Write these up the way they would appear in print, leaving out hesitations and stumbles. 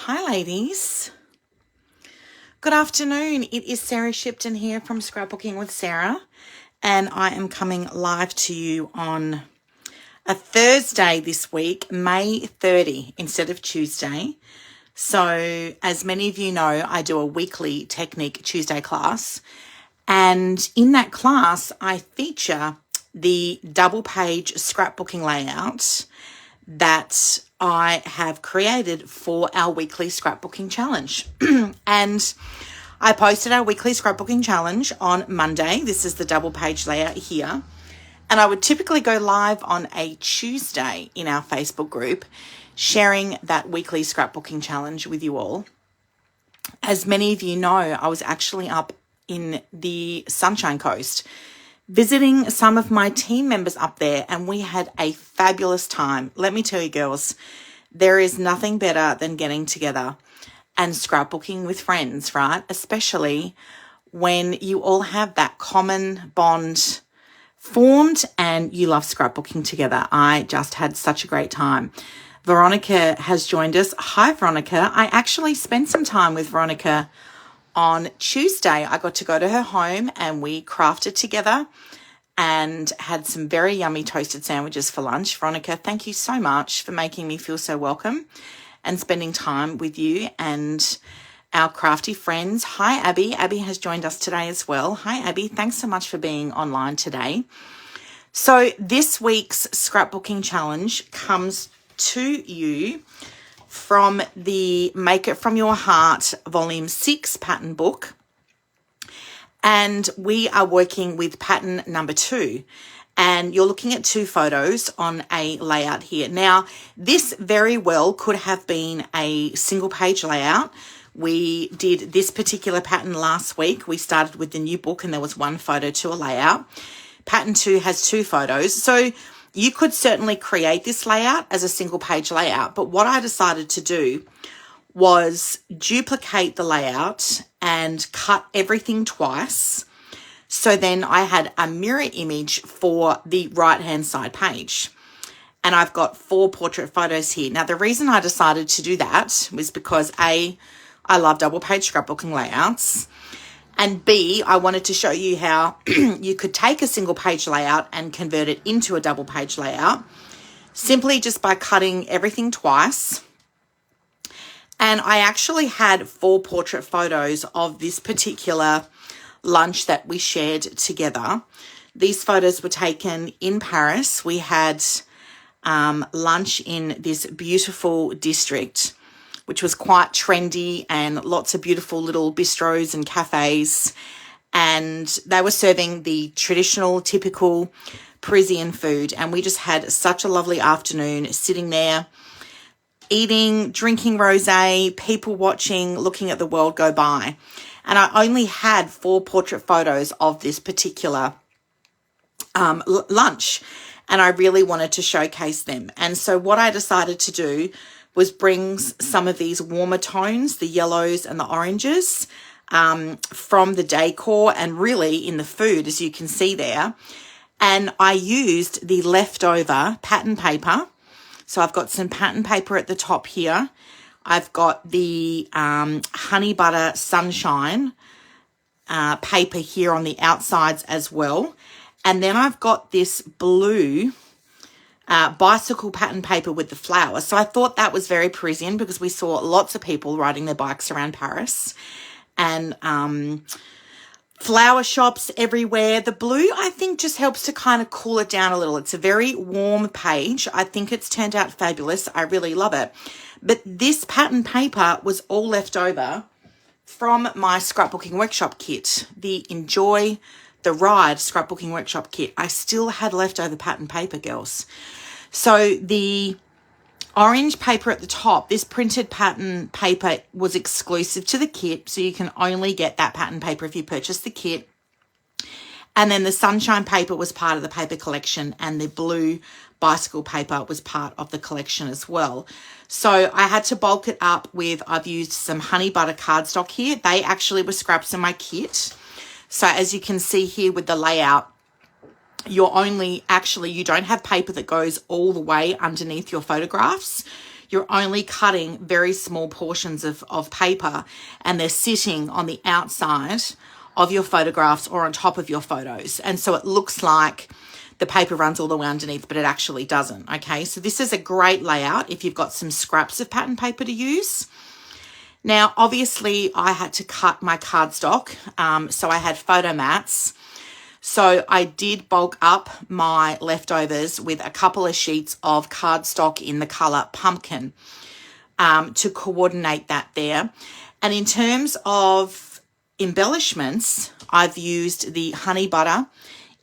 Hi ladies, good afternoon. It is Sarah Shipton here from Scrapbooking with Sarah, and I am coming live to you on a Thursday this week, May 30 instead of Tuesday. So as many of you know, I do a weekly Technique Tuesday class, and in that class I feature the double page scrapbooking layout that I have created for our weekly scrapbooking challenge. And I posted our weekly scrapbooking challenge on Monday. This is the double page layout here. And I would typically go live on a Tuesday in our Facebook group, sharing that weekly scrapbooking challenge with you all. As many of you know, I was actually up in the Sunshine Coast visiting some of my team members up there, and we had a fabulous time. Let me tell you girls, there is nothing better than getting together and scrapbooking with friends, right? Especially when you all have that common bond formed and you love scrapbooking together. I just had such a great time. Veronica has joined us. Hi, Veronica. I actually spent some time with Veronica on Tuesday. I got to go to her home and we crafted together and had some very yummy toasted sandwiches for lunch. Veronica, thank you so much for making me feel so welcome and spending time with you and our crafty friends. Hi, Abby. Abby has joined us today as well. Hi, Abby. Thanks so much for being online today. So this week's scrapbooking challenge comes to you from the Make It From Your Heart Volume 6 pattern book. And we are working with pattern number 2. And you're looking at 2 photos on a layout here. Now, this very well could have been a single page layout. We did this particular pattern last week. We started with the new book and there was 1 photo to a layout. Pattern 2 has 2 photos. So you could certainly create this layout as a single page layout, but what I decided to do was duplicate the layout and cut everything twice. So then I had a mirror image for the right-hand side page. And I've got 4 portrait photos here. Now, the reason I decided to do that was because A, I love double page scrapbooking layouts. And B, I wanted to show you how you could take a single page layout and convert it into a double page layout simply just by cutting everything twice. And I actually had 4 portrait photos of this particular lunch that we shared together. These photos were taken in Paris. We had lunch in this beautiful district, which was quite trendy and lots of beautiful little bistros and cafes. And they were serving the traditional, typical Parisian food. And we just had such a lovely afternoon sitting there, eating, drinking rosé, people watching, looking at the world go by. And I only had 4 portrait photos of this particular lunch. And I really wanted to showcase them. And so what I decided to do was bring some of these warmer tones, the yellows and the oranges, from the decor and really in the food, as you can see there. And I used the leftover pattern paper. So I've got some pattern paper at the top here. I've got the honey butter sunshine paper here on the outsides as well. And then I've got this blue bicycle pattern paper with the flowers. So I thought that was very Parisian because we saw lots of people riding their bikes around Paris and flower shops everywhere. The blue, I think, just helps to kind of cool it down a little. It's a very warm page. I think it's turned out fabulous. I really love it. But this pattern paper was all left over from my scrapbooking workshop kit, the Enjoy the Ride scrapbooking workshop kit. I still had leftover pattern paper, girls. So the orange paper at the top, this printed pattern paper was exclusive to the kit. So you can only get that pattern paper if you purchase the kit. And then the sunshine paper was part of the paper collection and the blue bicycle paper was part of the collection as well. So I had to bulk it up with, I've used some honey butter cardstock here. They actually were scraps in my kit. So as you can see here with the layout, you don't have paper that goes all the way underneath your photographs. you're only cutting very small portions of paper, and they're sitting on the outside of your photographs or on top of your photos. And so it looks like the paper runs all the way underneath, but it actually doesn't. Okay, so this is a great layout if you've got some scraps of pattern paper to use. Now, obviously, I had to cut my cardstock, so I had photo mats. So I did bulk up my leftovers with a couple of sheets of cardstock in the colour pumpkin to coordinate that there. And in terms of embellishments, I've used the honey butter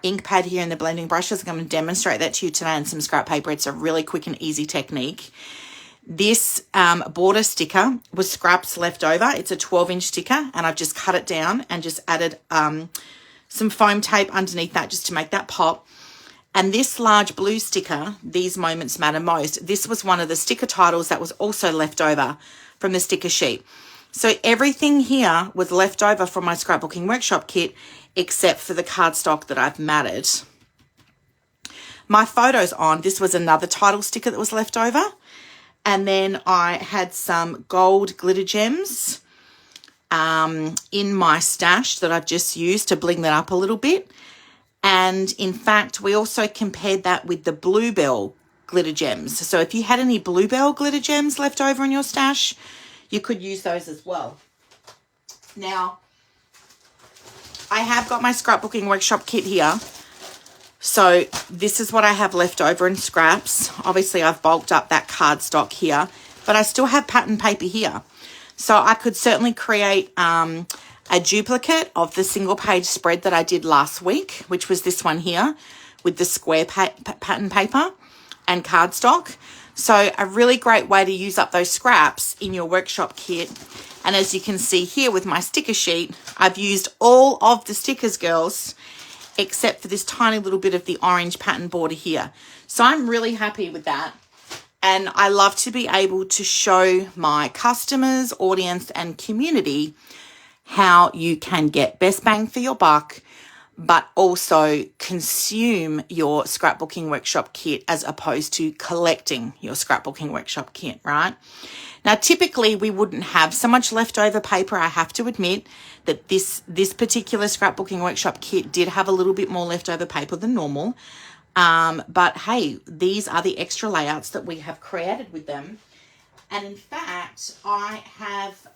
ink pad here in the blending brushes. I'm going to demonstrate that to you today on some scrap paper. It's a really quick and easy technique. This border sticker was scraps left over. It's a 12-inch sticker, and I've just cut it down and just added some foam tape underneath that just to make that pop. And this large blue sticker, These Moments Matter Most, this was one of the sticker titles that was also left over from the sticker sheet. So everything here was left over from my scrapbooking workshop kit except for the cardstock that I've matted. My photos on, this was another title sticker that was left over. And then I had some gold glitter gems in my stash that I've just used to bling that up a little bit. And in fact, we also compared that with the bluebell glitter gems. So if you had any bluebell glitter gems left over in your stash, you could use those as well. Now, I have got my scrapbooking workshop kit here. So this is what I have left over in scraps. Obviously, I've bulked up that cardstock here, but I still have pattern paper here. So I could certainly create a duplicate of the single page spread that I did last week, which was this one here with the square pattern paper and cardstock. So a really great way to use up those scraps in your workshop kit. And as you can see here with my sticker sheet, I've used all of the stickers, girls, except for this tiny little bit of the orange pattern border here. So I'm really happy with that. And I love to be able to show my customers, audience, and community how you can get best bang for your buck, but also consume your scrapbooking workshop kit as opposed to collecting your scrapbooking workshop kit, right? Now, typically we wouldn't have so much leftover paper. I have to admit that this particular scrapbooking workshop kit did have a little bit more leftover paper than normal. But hey, these are the extra layouts that we have created with them. And in fact, I have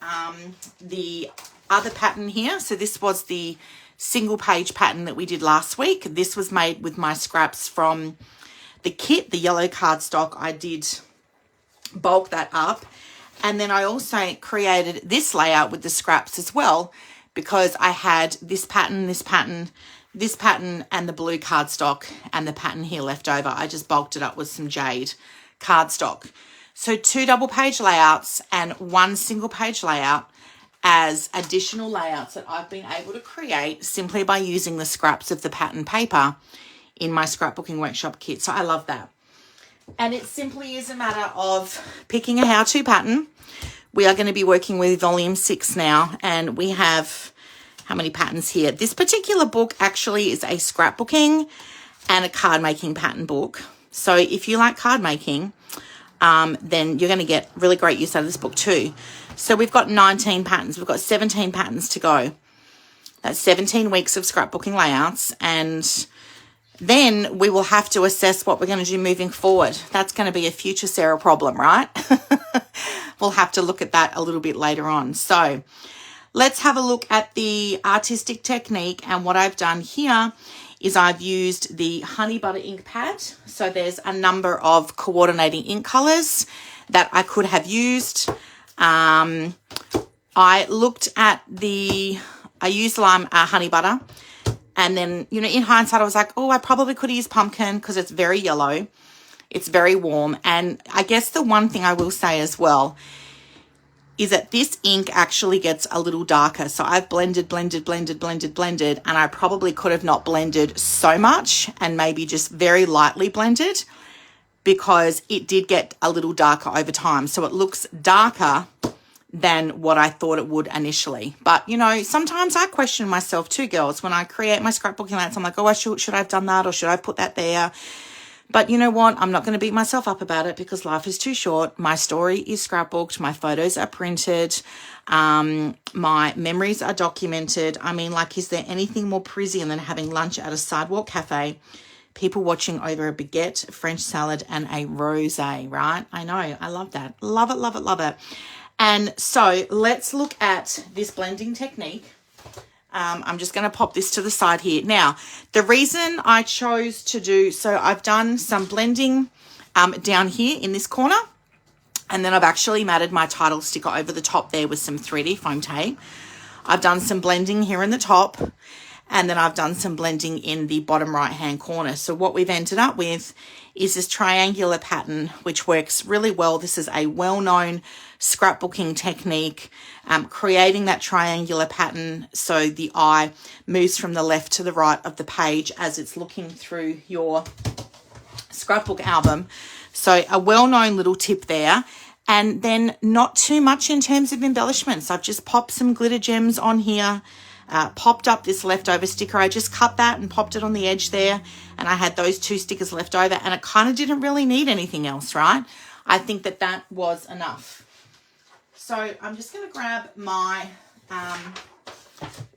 the other pattern here. So this was the single page pattern that we did last week. This was made with my scraps from the kit, the yellow cardstock. I did bulk that up. And then I also created this layout with the scraps as well, because I had this pattern, this pattern, this pattern, and the blue cardstock and the pattern here left over. I just bulked it up with some jade cardstock. So 2 double page layouts and 1 single page layout as additional layouts that I've been able to create simply by using the scraps of the pattern paper in my scrapbooking workshop kit. So I love that. And it simply is a matter of picking a how-to pattern. We are going to be working with volume 6 now, and we have how many patterns here? This particular book actually is a scrapbooking and a card making pattern book. So if you like card making, then you're going to get really great use out of this book too. So we've got 19 patterns. We've got 17 patterns to go. That's 17 weeks of scrapbooking layouts, and then we will have to assess what we're going to do moving forward. That's going to be a future Sarah problem, right? We'll have to look at that a little bit later on. So let's have a look at the artistic technique. And what I've done here is I've used the honey butter ink pad. So there's a number of coordinating ink colors that I could have used. I looked at I used honey butter. And then, you know, in hindsight, I was like, oh, I probably could use pumpkin because it's very yellow. It's very warm. And I guess the one thing I will say as well is that this ink actually gets a little darker. So I've blended, and I probably could have not blended so much and maybe just very lightly blended, because it did get a little darker over time. So it looks darker than what I thought it would initially. But, you know, sometimes I question myself too, girls. When I create my scrapbooking layouts, I'm like, oh, should I have done that, or should I have put that there? But you know what? I'm not going to beat myself up about it because life is too short. My story is scrapbooked. My photos are printed. My memories are documented. I mean, like, is there anything more Parisian than having lunch at a sidewalk cafe, people watching over a baguette, French salad, and a rosé, right? I know. I love that. Love it, love it, love it. And so let's look at this blending technique. I'm just going to pop this to the side here. Now, the reason I chose to do, so I've done some blending down here in this corner, and then I've actually matted my title sticker over the top there with some 3D foam tape. I've done some blending here in the top, and then I've done some blending in the bottom right-hand corner. So what we've ended up with is this triangular pattern, which works really well. This is a well-known scrapbooking technique, creating that triangular pattern so the eye moves from the left to the right of the page as it's looking through your scrapbook album. So a well-known little tip there. And then not too much in terms of embellishments. I've just popped some glitter gems on here, popped up this leftover sticker. I just cut that and popped it on the edge there, and I had those 2 stickers left over, and it kind of didn't really need anything else, right? I think that that was enough. So I'm just going to grab my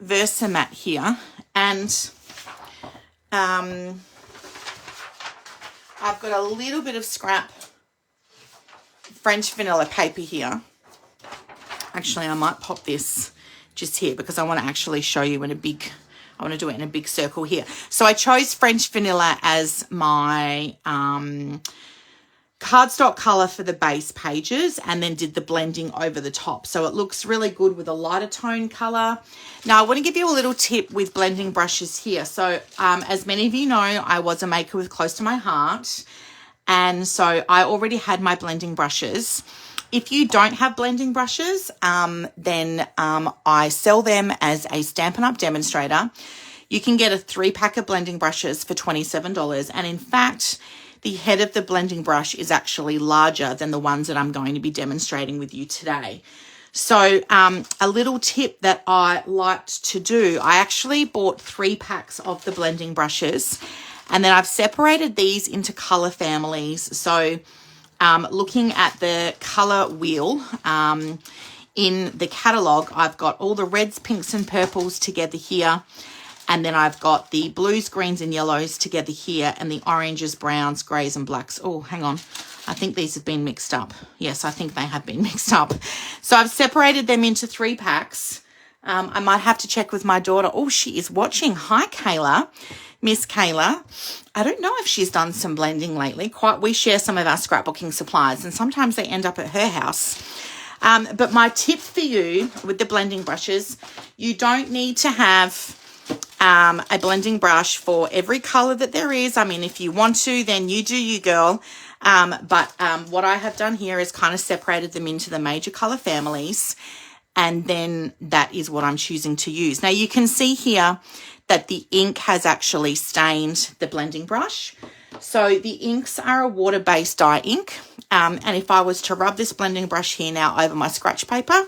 Versamat here, and I've got a little bit of scrap French vanilla paper here. Actually, I might pop this just here because I want to actually show you in a big, I want to do it in a big circle here. So I chose French vanilla as my cardstock color for the base pages, and then did the blending over the top. So it looks really good with a lighter tone color. Now I want to give you a little tip with blending brushes here. So as many of you know, I was a maker with close to my heart. And so I already had my blending brushes. If you don't have blending brushes, then I sell them as a Stampin' Up! Demonstrator. You can get a 3-pack of blending brushes for $27. And in fact, the head of the blending brush is actually larger than the ones that I'm going to be demonstrating with you today. So a little tip that I liked to do, I actually bought 3 packs of the blending brushes, and then I've separated these into color families. So looking at the color wheel in the catalog, I've got all the reds, pinks, and purples together here. And then I've got the blues, greens, and yellows together here, and the oranges, browns, greys, and blacks. Oh, hang on. I think these have been mixed up. Yes, I think they have been mixed up. So I've separated them into 3 packs. I might have to check with my daughter. Oh, she is watching. Hi, Kayla. Miss Kayla. I don't know if she's done some blending lately. We share some of our scrapbooking supplies, and sometimes they end up at her house. But my tip for you with the blending brushes, you don't need to have a blending brush for every color that there is. I mean, if you want to, then you do you, girl. But what I have done here is kind of separated them into the major color families, and then that is what I'm choosing to use. Now you can see here that the ink has actually stained the blending brush. So the inks are a water-based dye ink. And if I was to rub this blending brush here now over my scratch paper,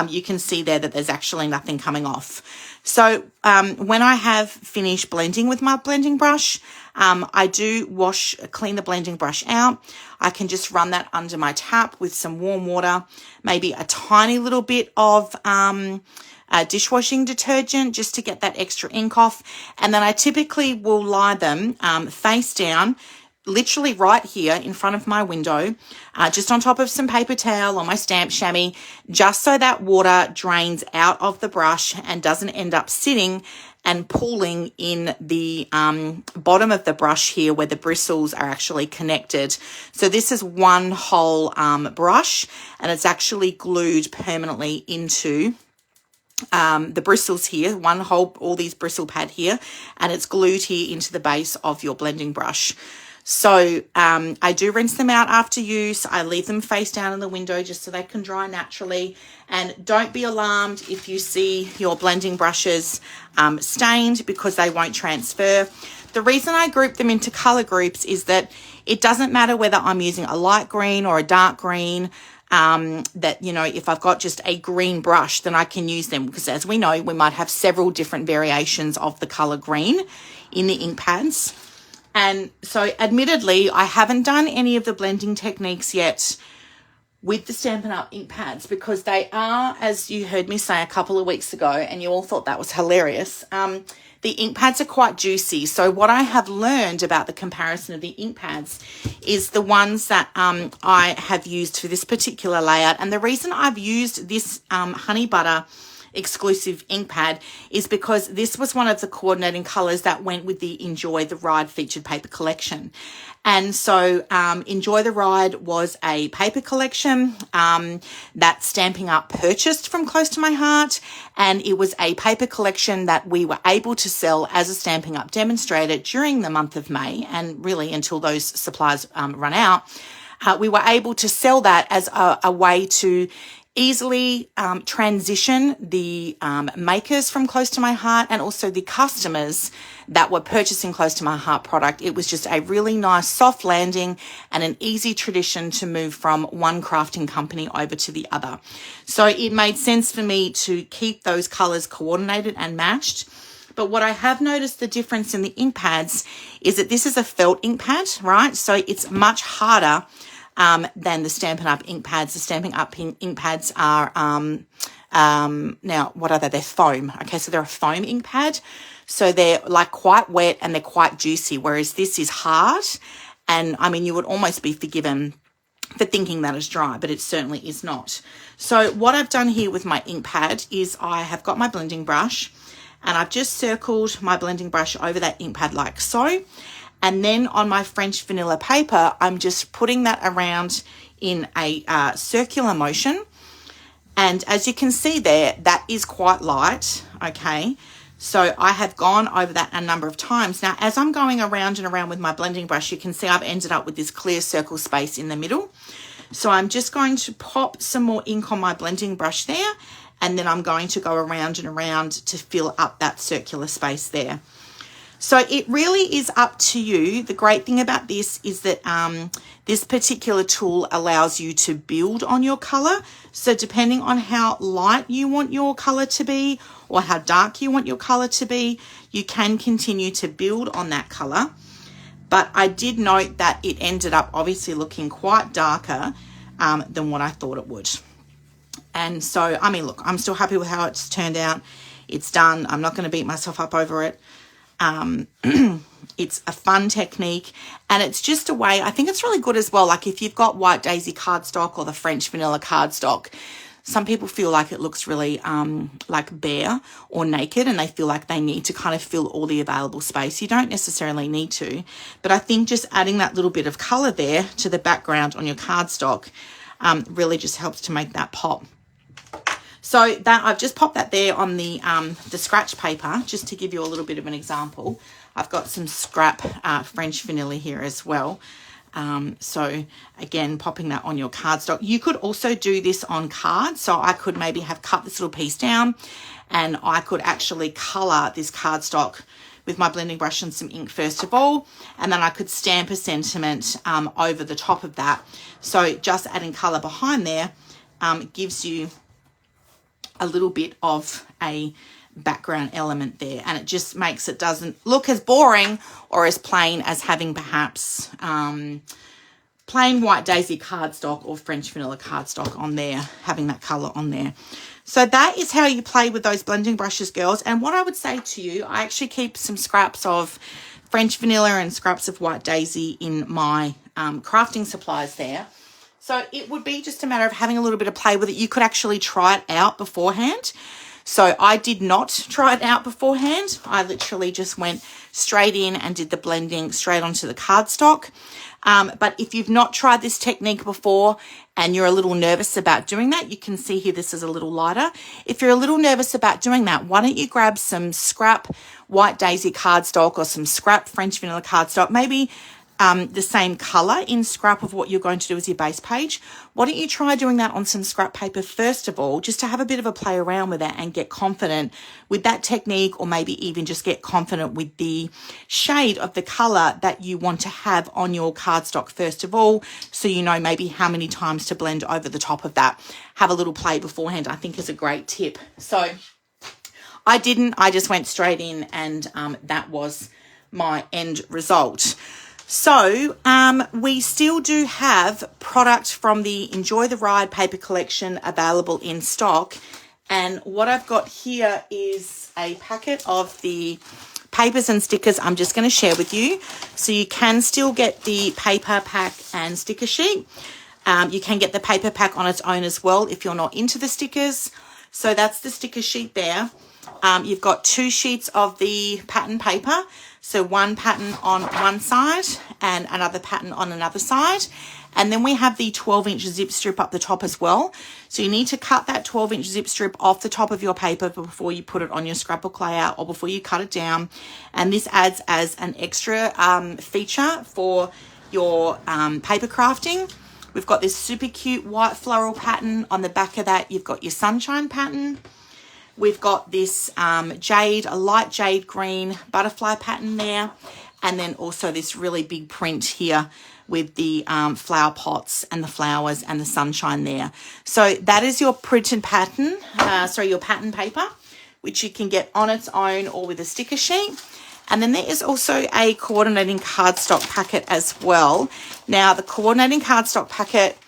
you can see there that there's actually nothing coming off. So when I have finished blending with my blending brush, I do clean the blending brush out. I can just run that under my tap with some warm water, maybe a tiny little bit of dishwashing detergent just to get that extra ink off. And then I typically will lie them face down, literally right here in front of my window, just on top of some paper towel or my stamp chamois, just so that water drains out of the brush and doesn't end up sitting and pooling in the bottom of the brush here where the bristles are actually connected. So this is one whole brush, and it's actually glued permanently into the bristles here, one whole, all these bristle pad here, and it's glued here into the base of your blending brush. So I do rinse them out after use. I leave them face down in the window just so they can dry naturally. And don't be alarmed if you see your blending brushes stained, because they won't transfer. The reason I group them into color groups is that it doesn't matter whether I'm using a light green or a dark green. That, you know, if I've got just a green brush, then I can use them, because as we know, we might have several different variations of the color green in the ink pads. And so admittedly, I haven't done any of the blending techniques yet with the Stampin' Up! Ink pads because they are, as you heard me say a couple of weeks ago, and you all thought that was hilarious, the ink pads are quite juicy. So what I have learned about the comparison of the ink pads is the ones that I have used for this particular layout. And the reason I've used this Honey Butter exclusive ink pad is because this was one of the coordinating colors that went with the Enjoy the Ride featured paper collection. And so Enjoy the Ride was a paper collection that Stampin' Up! Purchased from Close to My Heart, and it was a paper collection that we were able to sell as a Stampin' Up! Demonstrator during the month of May, and really until those supplies run out. We were able to sell that as a way to easily transition the makers from Close to My Heart and also the customers that were purchasing Close to My Heart product. It was just a really nice soft landing and an easy tradition to move from one crafting company over to the other. So it made sense for me to keep those colors coordinated and matched. But what I have noticed the difference in the ink pads is that this is a felt ink pad, right? So it's much harder than the Stampin' Up! Ink pads. The Stampin' Up! Ink pads are, now, what are they? They're foam. Okay, so they're a foam ink pad. So they're like quite wet and they're quite juicy, whereas this is hard. And I mean, you would almost be forgiven for thinking that it's dry, but it certainly is not. So what I've done here with my ink pad is I have got my blending brush and I've just circled my blending brush over that ink pad like so. And then on my French vanilla paper, I'm just putting that around in a circular motion. And as you can see there, that is quite light, okay? So I have gone over that a number of times. Now, as I'm going around and around with my blending brush, you can see I've ended up with this clear circle space in the middle. So I'm just going to pop some more ink on my blending brush there, and then I'm going to go around and around to fill up that circular space there. So it really is up to you. The great thing about this is that this particular tool allows you to build on your color. So depending on how light you want your color to be or how dark you want your color to be, you can continue to build on that color. But I did note that it ended up obviously looking quite darker than what I thought it would. And so, I mean, look, I'm still happy with how it's turned out. It's done. I'm not going to beat myself up over it. It's a fun technique, and it's just a way, I think it's really good as well. Like if you've got White Daisy cardstock or the French vanilla cardstock, some people feel like it looks really like bare or naked, and they feel like they need to kind of fill all the available space. You don't necessarily need to, but I think just adding that little bit of color there to the background on your cardstock really just helps to make that pop. So that I've just popped that there on the scratch paper, just to give you a little bit of an example. I've got some scrap French vanilla here as well. So again, popping that on your cardstock. You could also do this on cards. So I could maybe have cut this little piece down and I could actually color this cardstock with my blending brush and some ink first of all, and then I could stamp a sentiment over the top of that. So just adding color behind there gives you a little bit of a background element there, and it just makes it doesn't look as boring or as plain as having perhaps plain White Daisy cardstock or French vanilla cardstock on there, having that color on there. So that is how you play with those blending brushes, girls. And what I would say to you, I actually keep some scraps of French vanilla and scraps of White Daisy in my crafting supplies there. So it would be just a matter of having a little bit of play with it. You could actually try it out beforehand. So I did not try it out beforehand. I literally just went straight in and did the blending straight onto the cardstock. But if you've not tried this technique before and you're a little nervous about doing that, you can see here this is a little lighter. If you're a little nervous about doing that, why don't you grab some scrap White Daisy cardstock or some scrap French vanilla cardstock, maybe the same color in scrap of what you're going to do as your base page. Why don't you try doing that on some scrap paper first of all, just to have a bit of a play around with that and get confident with that technique, or maybe even just get confident with the shade of the color that you want to have on your cardstock first of all, so you know maybe how many times to blend over the top of that. Have a little play beforehand, I think, is a great tip. So I just went straight in, and that was my end result. So we still do have product from the Enjoy the Ride paper collection available in stock. And what I've got here is a packet of the papers and stickers I'm just going to share with you. So you can still get the paper pack and sticker sheet. You can get the paper pack on its own as well if you're not into the stickers. So that's the sticker sheet there. You've got 2 sheets of the pattern paper. So one pattern on one side and another pattern on another side. And then we have the 12-inch zip strip up the top as well. So you need to cut that 12-inch zip strip off the top of your paper before you put it on your scrapbook layout or before you cut it down. And this adds as an extra feature for your paper crafting. We've got this super cute white floral pattern. On the back of that, you've got your sunshine pattern. We've got this a light jade green butterfly pattern there. And then also this really big print here with the flower pots and the flowers and the sunshine there. So that is your printed pattern, your pattern paper, which you can get on its own or with a sticker sheet. And then there is also a coordinating cardstock packet as well. Now, the coordinating cardstock packet,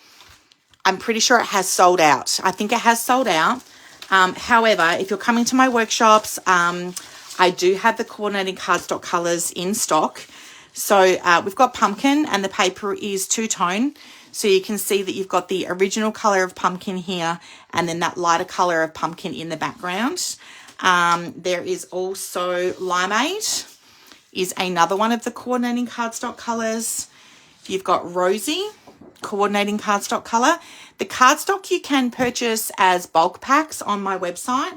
I'm pretty sure it has sold out. I think it has sold out. However, if you're coming to my workshops, I do have the coordinating cardstock colours in stock. So we've got pumpkin and the paper is two-tone. So you can see that you've got the original colour of pumpkin here and then that lighter colour of pumpkin in the background. There is also limeade is another one of the coordinating cardstock colours. You've got rosy, coordinating cardstock colour. The cardstock you can purchase as bulk packs on my website.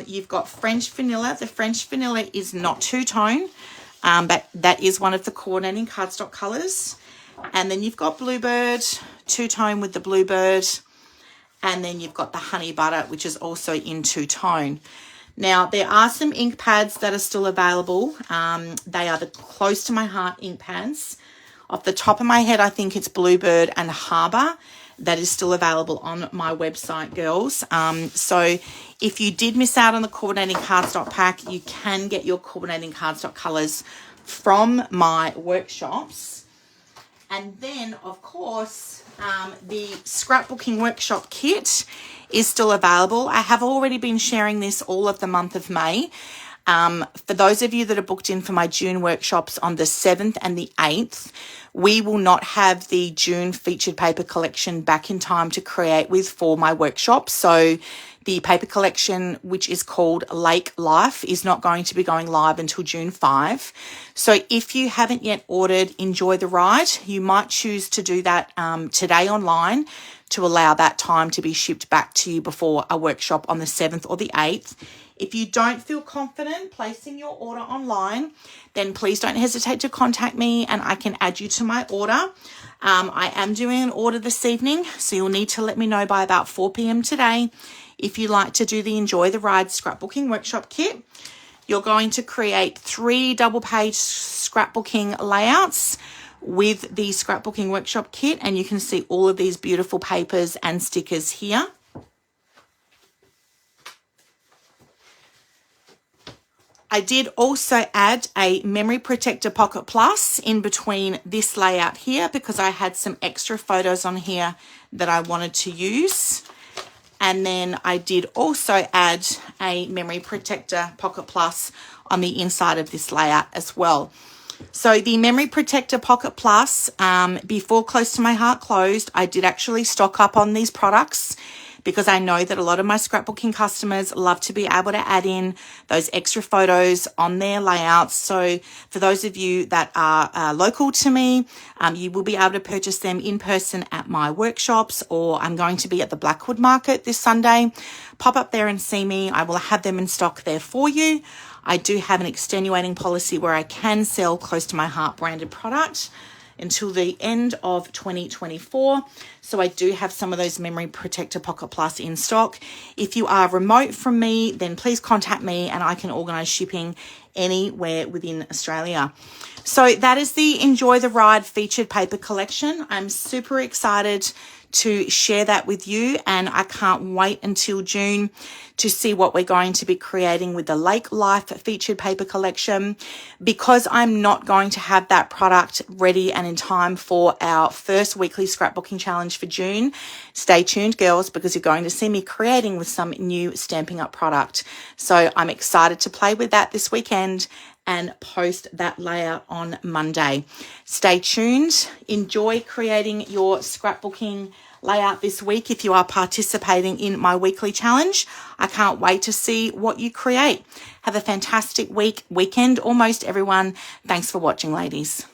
You've got French vanilla. The French vanilla is not two-tone, but that is one of the coordinating cardstock colours. And then you've got bluebird, two-tone with the bluebird. And then you've got the honey butter, which is also in two-tone. Now, there are some ink pads that are still available. They are the close to my heart ink pads. Off the top of my head, I think it's Bluebird and Harbour. That is still available on my website, girls. So if you did miss out on the coordinating cardstock pack, you can get your coordinating cardstock colours from my workshops. And then, of course, the scrapbooking workshop kit is still available. I have already been sharing this all of the month of May. For those of you that are booked in for my June workshops on the 7th and the 8th, we will not have the June featured paper collection back in time to create with for my workshop. So the paper collection, which is called Lake Life, is not going to be going live until June 5. So if you haven't yet ordered Enjoy the Ride, you might choose to do that today online to allow that time to be shipped back to you before a workshop on the 7th or the 8th. If you don't feel confident placing your order online, then please don't hesitate to contact me and I can add you to my order. I am doing an order this evening, so you'll need to let me know by about 4 p.m. today if you'd like to do the Enjoy the Ride scrapbooking workshop kit. You're going to create 3 double-page scrapbooking layouts with the scrapbooking workshop kit, and you can see all of these beautiful papers and stickers here. I did also add a Memory Protector Pocket Plus in between this layout here because I had some extra photos on here that I wanted to use. And then I did also add a Memory Protector Pocket Plus on the inside of this layout as well. So the Memory Protector Pocket Plus, before Close to My Heart closed, I did actually stock up on these products because I know that a lot of my scrapbooking customers love to be able to add in those extra photos on their layouts. So for those of you that are local to me, you will be able to purchase them in person at my workshops, or I'm going to be at the Blackwood Market this Sunday. Pop up there and see me. I will have them in stock there for you. I do have an extenuating policy where I can sell Close to My Heart branded product until the end of 2024. So I do have some of those Memory Protector Pocket Plus in stock. If you are remote from me, then please contact me and I can organise shipping anywhere within Australia. So that is the Enjoy the Ride featured paper collection. I'm super excited to share that with you, and I can't wait until June to see what we're going to be creating with the Lake Life featured paper collection. Because I'm not going to have that product ready and in time for our first weekly scrapbooking challenge for June, stay tuned, girls, because you're going to see me creating with some new Stampin' Up product. So I'm excited to play with that this weekend and post that layout on Monday. Stay tuned. Enjoy creating your scrapbooking layout this week if you are participating in my weekly challenge. I can't wait to see what you create. Have a fantastic weekend, almost everyone. Thanks for watching, ladies.